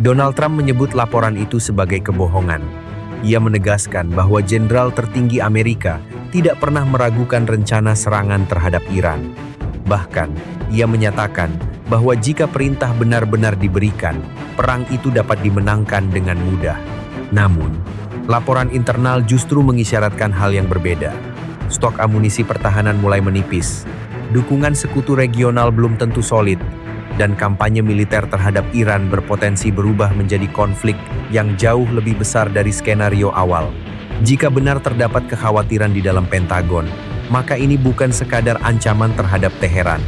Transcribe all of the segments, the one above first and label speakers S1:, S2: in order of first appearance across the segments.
S1: Donald Trump menyebut laporan itu sebagai kebohongan. Ia menegaskan bahwa jenderal tertinggi Amerika tidak pernah meragukan rencana serangan terhadap Iran. Bahkan, ia menyatakan bahwa jika perintah benar-benar diberikan, perang itu dapat dimenangkan dengan mudah. Namun, laporan internal justru mengisyaratkan hal yang berbeda. Stok amunisi pertahanan mulai menipis, dukungan sekutu regional belum tentu solid, dan kampanye militer terhadap Iran berpotensi berubah menjadi konflik yang jauh lebih besar dari skenario awal. Jika benar terdapat kekhawatiran di dalam Pentagon, maka ini bukan sekadar ancaman terhadap Teheran.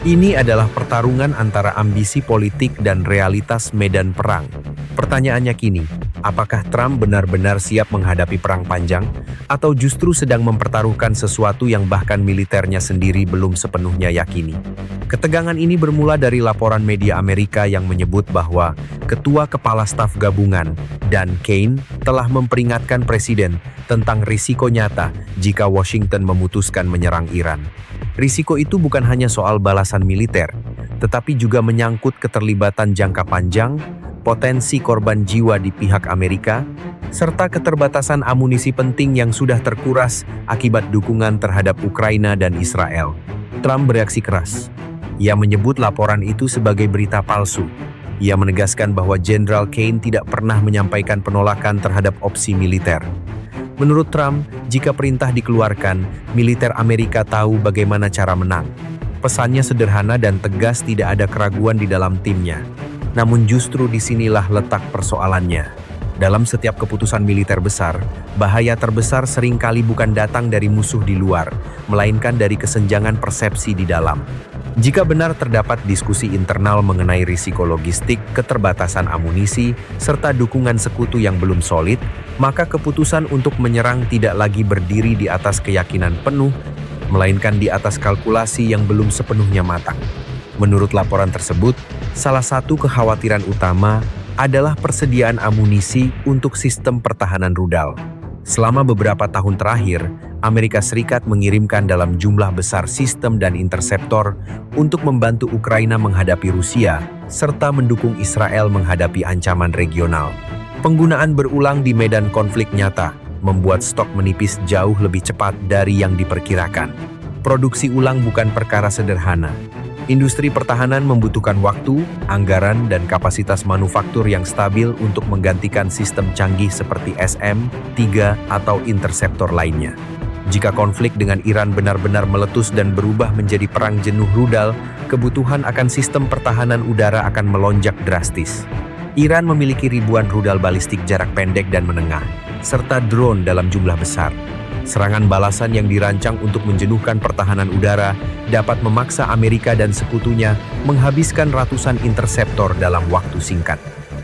S1: Ini adalah pertarungan antara ambisi politik dan realitas medan perang. Pertanyaannya kini, apakah Trump benar-benar siap menghadapi perang panjang, atau justru sedang mempertaruhkan sesuatu yang bahkan militernya sendiri belum sepenuhnya yakini? Ketegangan ini bermula dari laporan media Amerika yang menyebut bahwa Ketua Kepala Staf Gabungan, Dan Kane, telah memperingatkan Presiden tentang risiko nyata jika Washington memutuskan menyerang Iran. Risiko itu bukan hanya soal balasan militer, tetapi juga menyangkut keterlibatan jangka panjang, potensi korban jiwa di pihak Amerika, serta keterbatasan amunisi penting yang sudah terkuras akibat dukungan terhadap Ukraina dan Israel. Trump bereaksi keras. Ia menyebut laporan itu sebagai berita palsu. Ia menegaskan bahwa Jenderal Kane tidak pernah menyampaikan penolakan terhadap opsi militer. Menurut Trump, jika perintah dikeluarkan, militer Amerika tahu bagaimana cara menang. Pesannya sederhana dan tegas, tidak ada keraguan di dalam timnya. Namun justru disinilah letak persoalannya. Dalam setiap keputusan militer besar, bahaya terbesar seringkali bukan datang dari musuh di luar, melainkan dari kesenjangan persepsi di dalam. Jika benar terdapat diskusi internal mengenai risiko logistik, keterbatasan amunisi, serta dukungan sekutu yang belum solid, maka keputusan untuk menyerang tidak lagi berdiri di atas keyakinan penuh, melainkan di atas kalkulasi yang belum sepenuhnya matang. Menurut laporan tersebut, salah satu kekhawatiran utama adalah persediaan amunisi untuk sistem pertahanan rudal. Selama beberapa tahun terakhir, Amerika Serikat mengirimkan dalam jumlah besar sistem dan interseptor untuk membantu Ukraina menghadapi Rusia, serta mendukung Israel menghadapi ancaman regional. Penggunaan berulang di medan konflik nyata membuat stok menipis jauh lebih cepat dari yang diperkirakan. Produksi ulang bukan perkara sederhana. Industri pertahanan membutuhkan waktu, anggaran, dan kapasitas manufaktur yang stabil untuk menggantikan sistem canggih seperti SM-3 atau interseptor lainnya. Jika konflik dengan Iran benar-benar meletus dan berubah menjadi perang jenuh rudal, kebutuhan akan sistem pertahanan udara akan melonjak drastis. Iran memiliki ribuan rudal balistik jarak pendek dan menengah, serta drone dalam jumlah besar. Serangan balasan yang dirancang untuk menjenuhkan pertahanan udara dapat memaksa Amerika dan sekutunya menghabiskan ratusan interseptor dalam waktu singkat.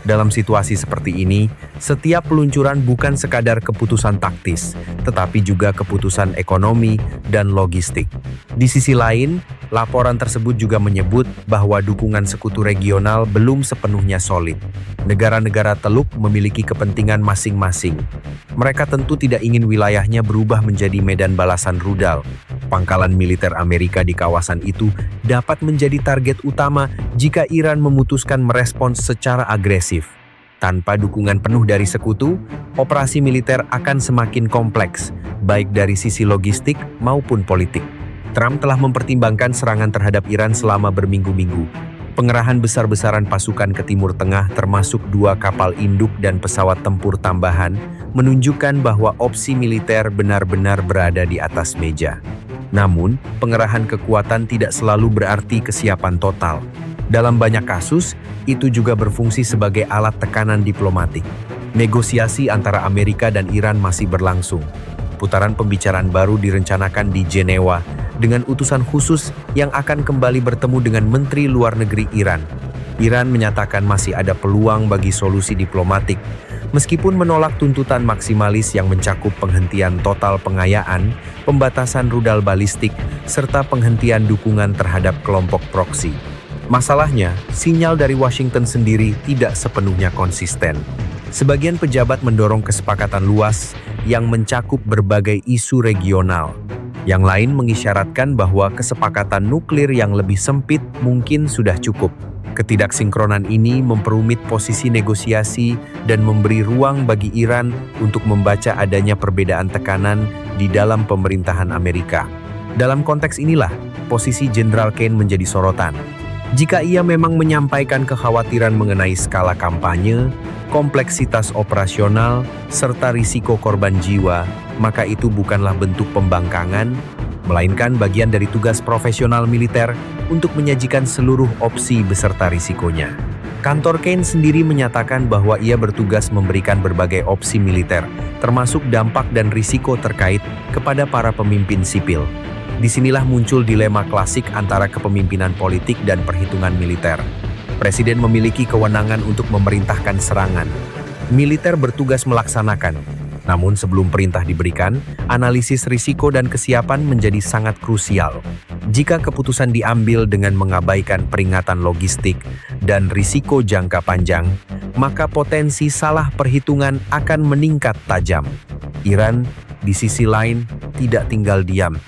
S1: Dalam situasi seperti ini, setiap peluncuran bukan sekadar keputusan taktis, tetapi juga keputusan ekonomi dan logistik. Di sisi lain, laporan tersebut juga menyebut bahwa dukungan sekutu regional belum sepenuhnya solid. Negara-negara Teluk memiliki kepentingan masing-masing. Mereka tentu tidak ingin wilayahnya berubah menjadi medan balasan rudal. Pangkalan militer Amerika di kawasan itu dapat menjadi target utama jika Iran memutuskan merespons secara agresif. Tanpa dukungan penuh dari sekutu, operasi militer akan semakin kompleks, baik dari sisi logistik maupun politik. Trump telah mempertimbangkan serangan terhadap Iran selama berminggu-minggu. Pengerahan besar-besaran pasukan ke Timur Tengah termasuk 2 kapal induk dan pesawat tempur tambahan menunjukkan bahwa opsi militer benar-benar berada di atas meja. Namun, pengerahan kekuatan tidak selalu berarti kesiapan total. Dalam banyak kasus, itu juga berfungsi sebagai alat tekanan diplomatik. Negosiasi antara Amerika dan Iran masih berlangsung. Putaran pembicaraan baru direncanakan di Jenewa dengan utusan khusus yang akan kembali bertemu dengan Menteri Luar Negeri Iran. Iran menyatakan masih ada peluang bagi solusi diplomatik, meskipun menolak tuntutan maksimalis yang mencakup penghentian total pengayaan, pembatasan rudal balistik, serta penghentian dukungan terhadap kelompok proksi. Masalahnya, sinyal dari Washington sendiri tidak sepenuhnya konsisten. Sebagian pejabat mendorong kesepakatan luas yang mencakup berbagai isu regional. Yang lain mengisyaratkan bahwa kesepakatan nuklir yang lebih sempit mungkin sudah cukup. Ketidaksinkronan ini memperumit posisi negosiasi dan memberi ruang bagi Iran untuk membaca adanya perbedaan tekanan di dalam pemerintahan Amerika. Dalam konteks inilah, posisi Jenderal Kane menjadi sorotan. Jika ia memang menyampaikan kekhawatiran mengenai skala kampanye, kompleksitas operasional, serta risiko korban jiwa, maka itu bukanlah bentuk pembangkangan, melainkan bagian dari tugas profesional militer untuk menyajikan seluruh opsi beserta risikonya. Kantor Kane sendiri menyatakan bahwa ia bertugas memberikan berbagai opsi militer, termasuk dampak dan risiko terkait kepada para pemimpin sipil. Disinilah muncul dilema klasik antara kepemimpinan politik dan perhitungan militer. Presiden memiliki kewenangan untuk memerintahkan serangan. Militer bertugas melaksanakan. Namun sebelum perintah diberikan, analisis risiko dan kesiapan menjadi sangat krusial. Jika keputusan diambil dengan mengabaikan peringatan logistik dan risiko jangka panjang, maka potensi salah perhitungan akan meningkat tajam. Iran, di sisi lain, tidak tinggal diam.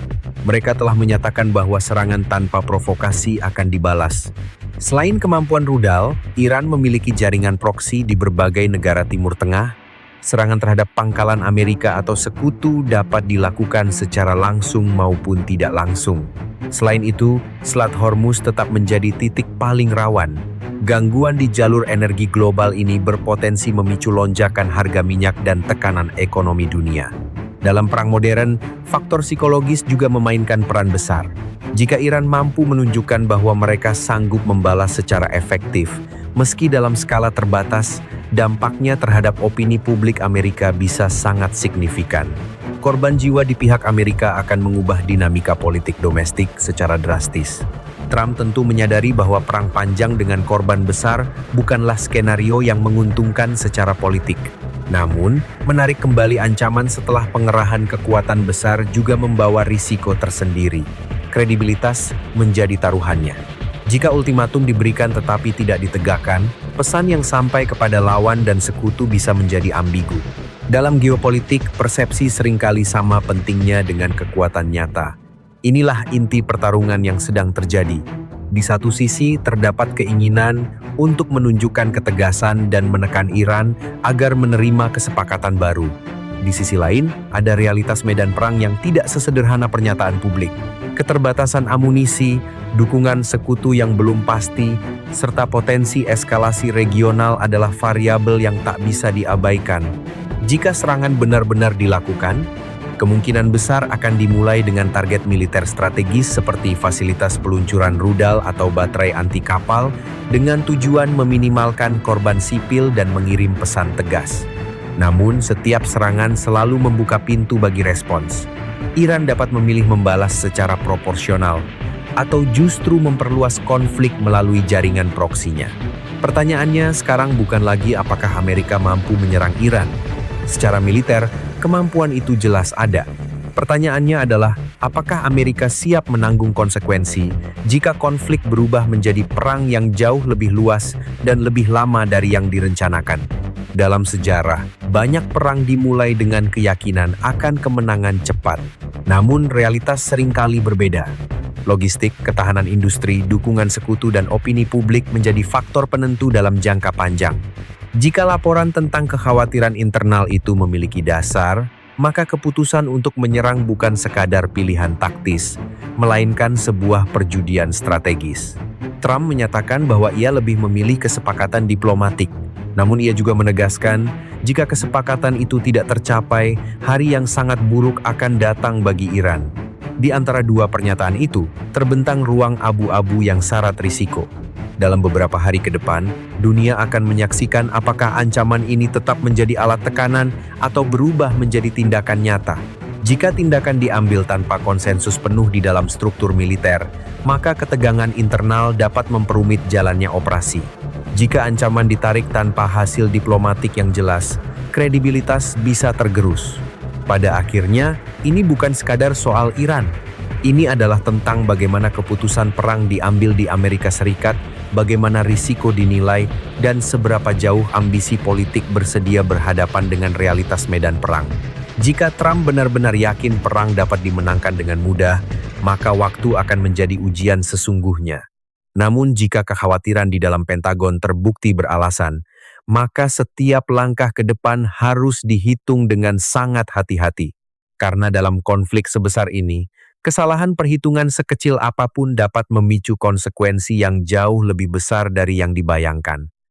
S1: Mereka telah menyatakan bahwa serangan tanpa provokasi akan dibalas. Selain kemampuan rudal, Iran memiliki jaringan proksi di berbagai negara Timur Tengah. Serangan terhadap pangkalan Amerika atau sekutu dapat dilakukan secara langsung maupun tidak langsung. Selain itu, Selat Hormuz tetap menjadi titik paling rawan. Gangguan di jalur energi global ini berpotensi memicu lonjakan harga minyak dan tekanan ekonomi dunia. Dalam perang modern, faktor psikologis juga memainkan peran besar. Jika Iran mampu menunjukkan bahwa mereka sanggup membalas secara efektif, meski dalam skala terbatas, dampaknya terhadap opini publik Amerika bisa sangat signifikan. Korban jiwa di pihak Amerika akan mengubah dinamika politik domestik secara drastis. Trump tentu menyadari bahwa perang panjang dengan korban besar bukanlah skenario yang menguntungkan secara politik. Namun, menarik kembali ancaman setelah pengerahan kekuatan besar juga membawa risiko tersendiri. Kredibilitas menjadi taruhannya. Jika ultimatum diberikan tetapi tidak ditegakkan, pesan yang sampai kepada lawan dan sekutu bisa menjadi ambigu. Dalam geopolitik, persepsi seringkali sama pentingnya dengan kekuatan nyata. Inilah inti pertarungan yang sedang terjadi. Di satu sisi, terdapat keinginan untuk menunjukkan ketegasan dan menekan Iran agar menerima kesepakatan baru. Di sisi lain, ada realitas medan perang yang tidak sesederhana pernyataan publik. Keterbatasan amunisi, dukungan sekutu yang belum pasti, serta potensi eskalasi regional adalah variabel yang tak bisa diabaikan. Jika serangan benar-benar dilakukan, kemungkinan besar akan dimulai dengan target militer strategis seperti fasilitas peluncuran rudal atau baterai anti kapal dengan tujuan meminimalkan korban sipil dan mengirim pesan tegas. Namun, setiap serangan selalu membuka pintu bagi respons. Iran dapat memilih membalas secara proporsional atau justru memperluas konflik melalui jaringan proksinya. Pertanyaannya sekarang bukan lagi apakah Amerika mampu menyerang Iran. Secara militer, kemampuan itu jelas ada. Pertanyaannya adalah, apakah Amerika siap menanggung konsekuensi jika konflik berubah menjadi perang yang jauh lebih luas dan lebih lama dari yang direncanakan? Dalam sejarah, banyak perang dimulai dengan keyakinan akan kemenangan cepat. Namun, realitas seringkali berbeda. Logistik, ketahanan industri, dukungan sekutu, dan opini publik menjadi faktor penentu dalam jangka panjang. Jika laporan tentang kekhawatiran internal itu memiliki dasar, maka keputusan untuk menyerang bukan sekadar pilihan taktis, melainkan sebuah perjudian strategis. Trump menyatakan bahwa ia lebih memilih kesepakatan diplomatik, namun ia juga menegaskan, jika kesepakatan itu tidak tercapai, hari yang sangat buruk akan datang bagi Iran. Di antara dua pernyataan itu, terbentang ruang abu-abu yang syarat risiko. Dalam beberapa hari ke depan, dunia akan menyaksikan apakah ancaman ini tetap menjadi alat tekanan atau berubah menjadi tindakan nyata. Jika tindakan diambil tanpa konsensus penuh di dalam struktur militer, maka ketegangan internal dapat memperumit jalannya operasi. Jika ancaman ditarik tanpa hasil diplomatik yang jelas, kredibilitas bisa tergerus. Pada akhirnya, ini bukan sekadar soal Iran. Ini adalah tentang bagaimana keputusan perang diambil di Amerika Serikat, bagaimana risiko dinilai, dan seberapa jauh ambisi politik bersedia berhadapan dengan realitas medan perang. Jika Trump benar-benar yakin perang dapat dimenangkan dengan mudah, maka waktu akan menjadi ujian sesungguhnya. Namun jika kekhawatiran di dalam Pentagon terbukti beralasan, maka setiap langkah ke depan harus dihitung dengan sangat hati-hati. Karena dalam konflik sebesar ini, kesalahan perhitungan sekecil apapun dapat memicu konsekuensi yang jauh lebih besar dari yang dibayangkan.